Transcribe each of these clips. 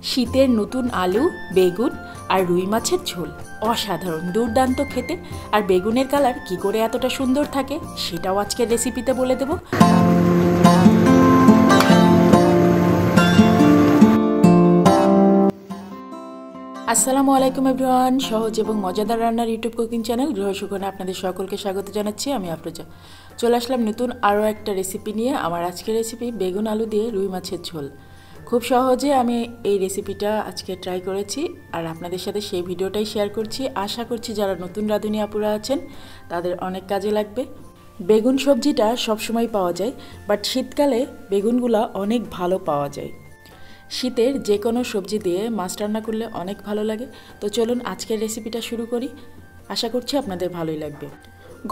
শীতের নতুন আলু, বেগুন আর রুই মাছের ঝোল অসাধারণ, দুর্দান্ত খেতে। আর বেগুনের কালার কি করে এতটা সুন্দর থাকে সেটাও আজকের রেসিপিতে বলে দেব। আসসালামু আলাইকুম এভরিওয়ান, সহজ এবং মজাদার রান্নার ইউটিউব কুকিং চ্যানেল গৃহসুখনে আপনাদের সকলকে স্বাগত জানাচ্ছি। আমি আফরোজা। চলে আসলাম নতুন আরও একটা রেসিপি নিয়ে। আমার আজকের রেসিপি বেগুন আলু দিয়ে রুই মাছের ঝোল। খুব সহজে আমি এই রেসিপিটা আজকে ট্রাই করেছি আর আপনাদের সাথে সেই ভিডিওটাই শেয়ার করছি। আশা করছি যারা নতুন রাঁধুনি আপুরা আছেন তাদের অনেক কাজে লাগবে। বেগুন সবজিটা সবসময় পাওয়া যায়, বাট শীতকালে বেগুনগুলো অনেক ভালো পাওয়া যায়। শীতের যে কোনো সবজি দিয়ে মাছ রান্না করলে অনেক ভালো লাগে। তো চলুন আজকের রেসিপিটা শুরু করি। আশা করছি আপনাদের ভালোই লাগবে।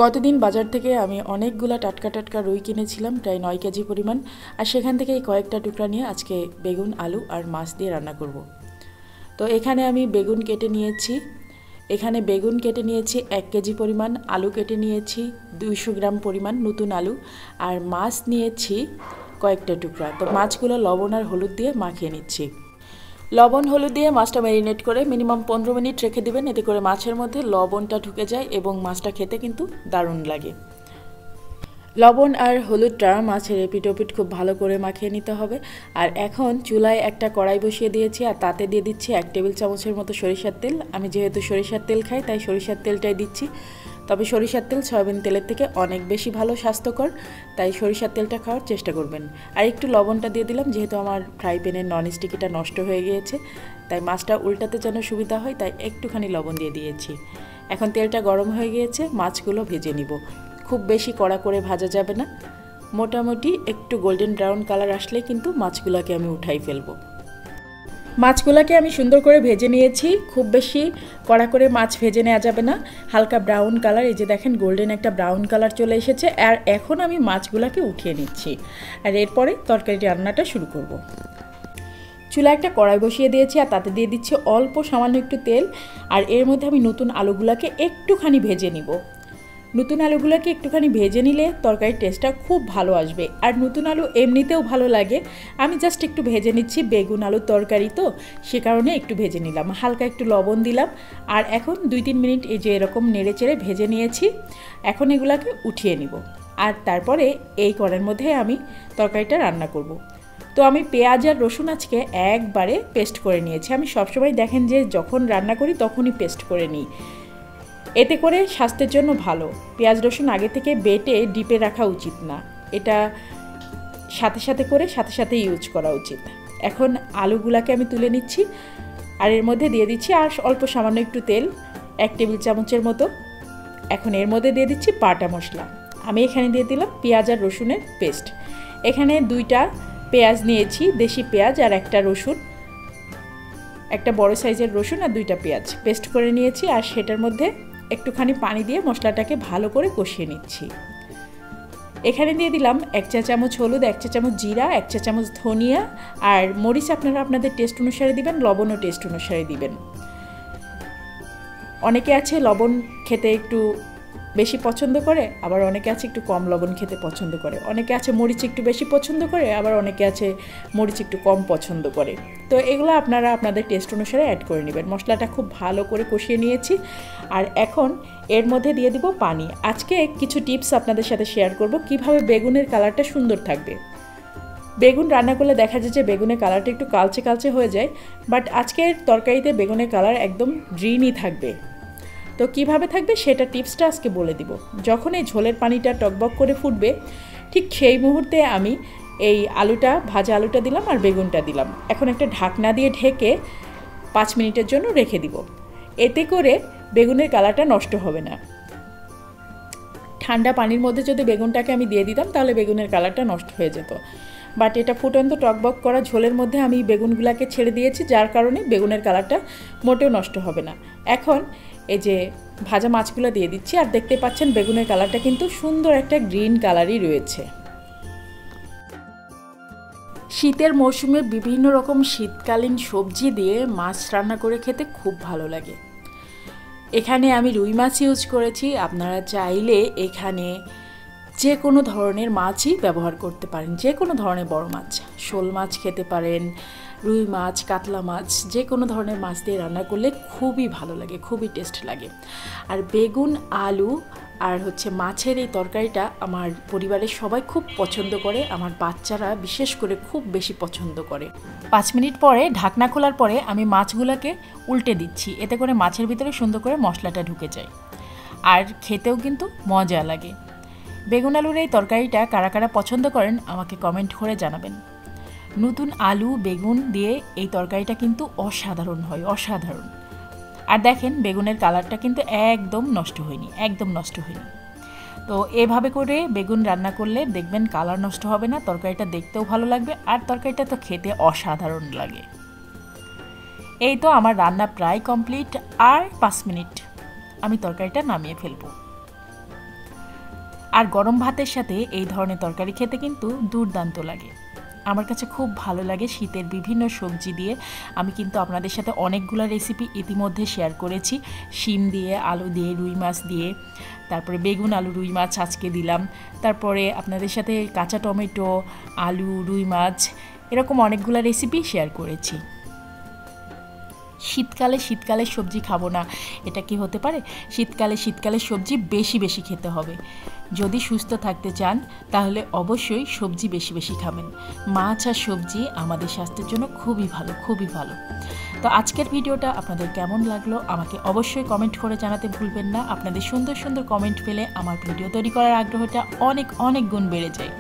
গতদিন বাজার থেকে আমি অনেকগুলা টাটকা টাটকা রুই কিনেছিলাম, প্রায় 9 কেজি পরিমাণ। আর সেখান থেকে কয়েকটা টুকরা নিয়ে আজকে বেগুন, আলু আর মাছ দিয়ে রান্না করব। তো এখানে আমি বেগুন কেটে নিয়েছি। এখানে বেগুন কেটে নিয়েছি 1 কেজি পরিমাণ, আলু কেটে নিয়েছি 200 গ্রাম পরিমাণ নতুন আলু, আর মাছ নিয়েছি কয়েকটা টুকরা। তো মাছগুলো লবণ আর হলুদ দিয়ে মাখিয়ে নিচ্ছি। লবণ হলুদ দিয়ে মাছটা ম্যারিনেট করে মিনিমাম 15 মিনিট রেখে দিবেন, এতে করে মাছের মধ্যে লবণটা ঢুকে যায় এবং মাছটা খেতে কিন্তু দারুণ লাগে। লবণ আর হলুদটা মাছের এপিট ওপিট খুব ভালো করে মাখিয়ে নিতে হবে। আর এখন চুলায় একটা কড়াই বসিয়ে দিয়েছি আর তাতে দিয়ে দিচ্ছি 1 টেবিল চামচের মতো সরিষার তেল। আমি যেহেতু সরিষার তেল খাই তাই সরিষার তেলটাই দিচ্ছি। তবে সরিষার তেল সয়াবিন তেলের থেকে অনেক বেশি ভালো, স্বাস্থ্যকর, তাই সরিষার তেলটা খাওয়ার চেষ্টা করবেন। আর একটু লবণটা দিয়ে দিলাম, যেহেতু আমার ফ্রাই প্যানের ননস্টিকিটা নষ্ট হয়ে গিয়েছে, তাই মাছটা উল্টাতে যেন সুবিধা হয়, তাই একটুখানি লবণ দিয়ে দিয়েছি। এখন তেলটা গরম হয়ে গিয়েছে, মাছগুলো ভেজে নিব। খুব বেশি কড়া করে ভাজা যাবে না, মোটামুটি একটু গোল্ডেন ব্রাউন কালার আসলে কিন্তু মাছগুলোকে আমি উঠাই ফেলবো। মাছগুলোকে আমি সুন্দর করে ভেজে নিয়েছি। খুব বেশি কড়া করে মাছ ভেজে নেওয়া যাবে না, হালকা ব্রাউন কালার, এই যে দেখেন গোল্ডেন একটা ব্রাউন কালার চলে এসেছে। আর এখন আমি মাছগুলোকে উঠিয়ে নিচ্ছি আর এরপরে তরকারি রান্নাটা শুরু করব। চুলা একটা কড়াই বসিয়ে দিয়েছি আর তাতে দিয়ে দিচ্ছি অল্প সামান্য একটু তেল। আর এর মধ্যে আমি নতুন আলুগুলোকে একটুখানি ভেজে নিব। নতুন আলুগুলোকে একটুখানি ভেজে নিলে তরকারির টেস্টটা খুব ভালো আসবে। আর নতুন আলু এমনিতেও ভালো লাগে। আমি জাস্ট একটু ভেজে নিচ্ছি, বেগুন আলুর তরকারি তো সে কারণে একটু ভেজে নিলাম, হালকা একটু লবণ দিলাম। আর এখন 2-3 মিনিট এই যে এরকম নেড়ে চেড়ে ভেজে নিয়েছি। এখন এগুলোকে উঠিয়ে নিব আর তারপরে এই কড়াইয়ের মধ্যে আমি তরকারিটা রান্না করব। তো আমি পেঁয়াজ আর রসুন আজকে একবারে পেস্ট করে নিয়েছি। আমি সবসময় দেখেন যে যখন রান্না করি তখনই পেস্ট করে নিই, এতে করে স্বাস্থ্যের জন্য ভালো। পেঁয়াজ রসুন আগে থেকে বেটে ডিপে রাখা উচিত না, এটা সাথে সাথে ইউজ করা উচিত। এখন আলুগুলাকে আমি তুলে নিচ্ছি আর এর মধ্যে দিয়ে দিচ্ছি আর অল্প সামান্য একটু তেল, 1 টেবিল চামচের মতো। এখন এর মধ্যে দিয়ে দিচ্ছি বাটা মশলা। আমি এখানে দিয়ে দিলাম পেঁয়াজ আর রসুনের পেস্ট। এখানে 2টা পেঁয়াজ নিয়েছি, দেশি পেঁয়াজ, আর একটা রসুন, একটা বড় সাইজের রসুন আর 2টা পেঁয়াজ পেস্ট করে নিয়েছি। আর সেটার মধ্যে একটুখানি পানি দিয়ে মশলাটাকে ভালো করে কষিয়ে নিচ্ছি। এখানে দিয়ে দিলাম 1 চা চামচ হলুদ, 1 চা চামচ জিরা, 1 চা চামচ ধনিয়া, আর মরিচ আপনারা আপনাদের টেস্ট অনুসারে দিবেন, লবণও টেস্ট অনুসারে দিবেন। অনেকে আছে লবণ খেতে একটু বেশি পছন্দ করে, আবার অনেকে আছে একটু কম লবণ খেতে পছন্দ করে। অনেকে আছে মরিচ একটু বেশি পছন্দ করে, আবার অনেকে আছে মরিচ একটু কম পছন্দ করে। তো এগুলো আপনারা আপনাদের টেস্ট অনুসারে অ্যাড করে নেবেন। মশলাটা খুব ভালো করে কষিয়ে নিয়েছি আর এখন এর মধ্যে দিয়ে দিব পানি। আজকে কিছু টিপস আপনাদের সাথে শেয়ার করব কিভাবে বেগুনের কালারটা সুন্দর থাকবে। বেগুন রান্না করলে দেখা যায় যে বেগুনের কালারটা একটু কালচে কালচে হয়ে যায়, বাট আজকের তরকারিতে বেগুনের কালার একদম গ্রিনই থাকবে। তো কিভাবে থাকবে সেটা টিপসটা আজকে বলে দিব। যখন এই ঝোলের পানিটা টকবক করে ফুটবে, ঠিক সেই মুহূর্তে আমি এই ভাজা আলুটা দিলাম আর বেগুনটা দিলাম। এখন একটা ঢাকনা দিয়ে ঢেকে 5 মিনিটের জন্য রেখে দিব। এতে করে বেগুনের কালারটা নষ্ট হবে না। ঠান্ডা পানির মধ্যে যদি বেগুনটাকে আমি দিয়ে দিতাম তাহলে বেগুনের কালারটা নষ্ট হয়ে যেত। বাট এটা ফুটন্ত টকবক করা ঝোলের মধ্যে আমি বেগুনগুলোকে ছেড়ে দিয়েছি, যার কারণে বেগুনের কালারটা মোটেও নষ্ট হবে না। এখন এই যে ভাজা মাছগুলো দিয়ে দিচ্ছি আর দেখতে পাচ্ছেন বেগুনের কালারটা কিন্তু সুন্দর একটা গ্রিন কালারই রয়েছে। শীতের মৌসুমে বিভিন্ন রকম শীতকালীন সবজি দিয়ে মাছ রান্না করে খেতে খুব ভালো লাগে। এখানে আমি রুই মাছ ইউজ করেছি, আপনারা চাইলে এখানে যে কোনো ধরনের মাছই ব্যবহার করতে পারেন, যে কোনো ধরনের বড় মাছ, শোল মাছ খেতে পারেন, রুই মাছ, কাতলা মাছ, যে কোনো ধরনের মাছ দিয়ে রান্না করলে খুবই ভালো লাগে, খুবই টেস্ট লাগে। আর বেগুন, আলু আর মাছের এই তরকারিটা আমার পরিবারের সবাই খুব পছন্দ করে, আমার বাচ্চারা বিশেষ করে খুব বেশি পছন্দ করে। 5 মিনিট পরে ঢাকনা খোলার পরে আমি মাছগুলোকে উল্টে দিচ্ছি, এতে করে মাছের ভিতরে সুন্দর করে মশলাটা ঢুকে যায় আর খেতেও কিন্তু মজা লাগে। বেগুন আলুর এই তরকারিটা কারা কারা পছন্দ করেন আমাকে কমেন্ট করে জানাবেন। নতুন আলু বেগুন দিয়ে এই তরকারিটা কিন্তু অসাধারণ হয়, অসাধারণ। আর দেখেন বেগুনের কালারটা কিন্তু একদম নষ্ট হয়নি, একদম নষ্ট হয়নি। তো এভাবে করে বেগুন রান্না করলে দেখবেন কালার নষ্ট হবে না, তরকারিটা দেখতেও ভালো লাগবে আর তরকারিটা তো খেতে অসাধারণ লাগে। এই তো আমার রান্না প্রায় কমপ্লিট, আর 5 মিনিট আমি তরকারিটা নামিয়ে ফেলবো। আর গরম ভাতের সাথে এই ধরনের তরকারি খেতে কিন্তু দুর্দান্ত লাগে, আমার কাছে খুব ভালো লাগে। শীতের বিভিন্ন সবজি দিয়ে আমি কিন্তু আপনাদের সাথে অনেকগুলো রেসিপি ইতিমধ্যে শেয়ার করেছি, শিম দিয়ে, আলু দিয়ে, রুই মাছ দিয়ে, তারপরে বেগুন আলু রুই মাছ আজকে দিলাম, তারপরে আপনাদের সাথে কাঁচা টমেটো, আলু, রুই মাছ, এরকম অনেকগুলো রেসিপি শেয়ার করেছি। শীতকালে সবজি খাবো না, এটা কি হতে পারে? শীতকালে সবজি বেশি বেশি খেতে হবে। যদি সুস্থ থাকতে চান তাহলে অবশ্যই সবজি বেশি বেশি খাবেন। মাছ আর সবজি আমাদের স্বাস্থ্যের জন্য খুবই ভালো, খুবই ভালো। তো আজকের ভিডিওটা আপনাদের কেমন লাগলো আমাকে অবশ্যই কমেন্ট করে জানাতে ভুলবেন না। আপনাদের সুন্দর সুন্দর কমেন্ট পেলে আমার ভিডিও তৈরি করার আগ্রহটা অনেক অনেক গুণ বেড়ে যায়।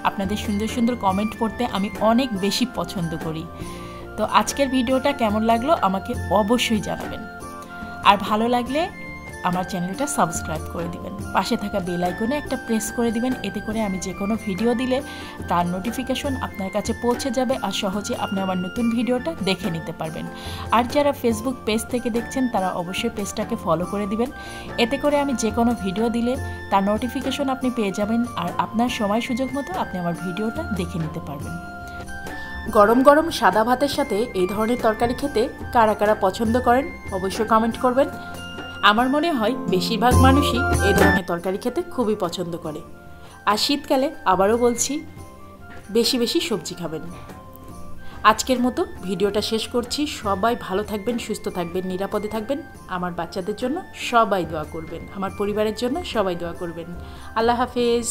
আপনাদের সুন্দর সুন্দর কমেন্ট পড়তে আমি অনেক বেশি পছন্দ করি। তো আজকের ভিডিওটা কেমন লাগলো আমাকে অবশ্যই জানাবেন, আর ভালো লাগলে আমার চ্যানেলটা সাবস্ক্রাইব করে দিবেন, পাশে থাকা বেল আইকনে একটা প্রেস করে দিবেন, এতে করে আমি যে কোনো ভিডিও দিলে তার নোটিফিকেশন আপনার কাছে পৌঁছে যাবে আর সহজে আপনি আমার নতুন ভিডিওটা দেখে নিতে পারবেন। আর যারা ফেসবুক পেজ থেকে দেখছেন তারা অবশ্যই পেজটাকে ফলো করে দিবেন, এতে করে আমি যে কোনো ভিডিও দিলে তার নোটিফিকেশন আপনি পেয়ে যাবেন আর আপনার সময় সুযোগ মতো আপনি আমার ভিডিওটা দেখে নিতে পারবেন। গরম গরম সাদা ভাতের সাথে এই ধরনের তরকারি খেতে কারা কারা পছন্দ করেন অবশ্যই কমেন্ট করবেন। আমার মনে হয় বেশিরভাগ মানুষই এই ধরনের তরকারি খেতে খুবই পছন্দ করে। আর শীতকালে আবারও বলছি, বেশি বেশি সবজি খাবেন। আজকের মতো ভিডিওটা শেষ করছি। সবাই ভালো থাকবেন, সুস্থ থাকবেন, নিরাপদে থাকবেন। আমার বাচ্চাদের জন্য সবাই দোয়া করবেন, আমার পরিবারের জন্য সবাই দোয়া করবেন। আল্লাহ হাফেজ।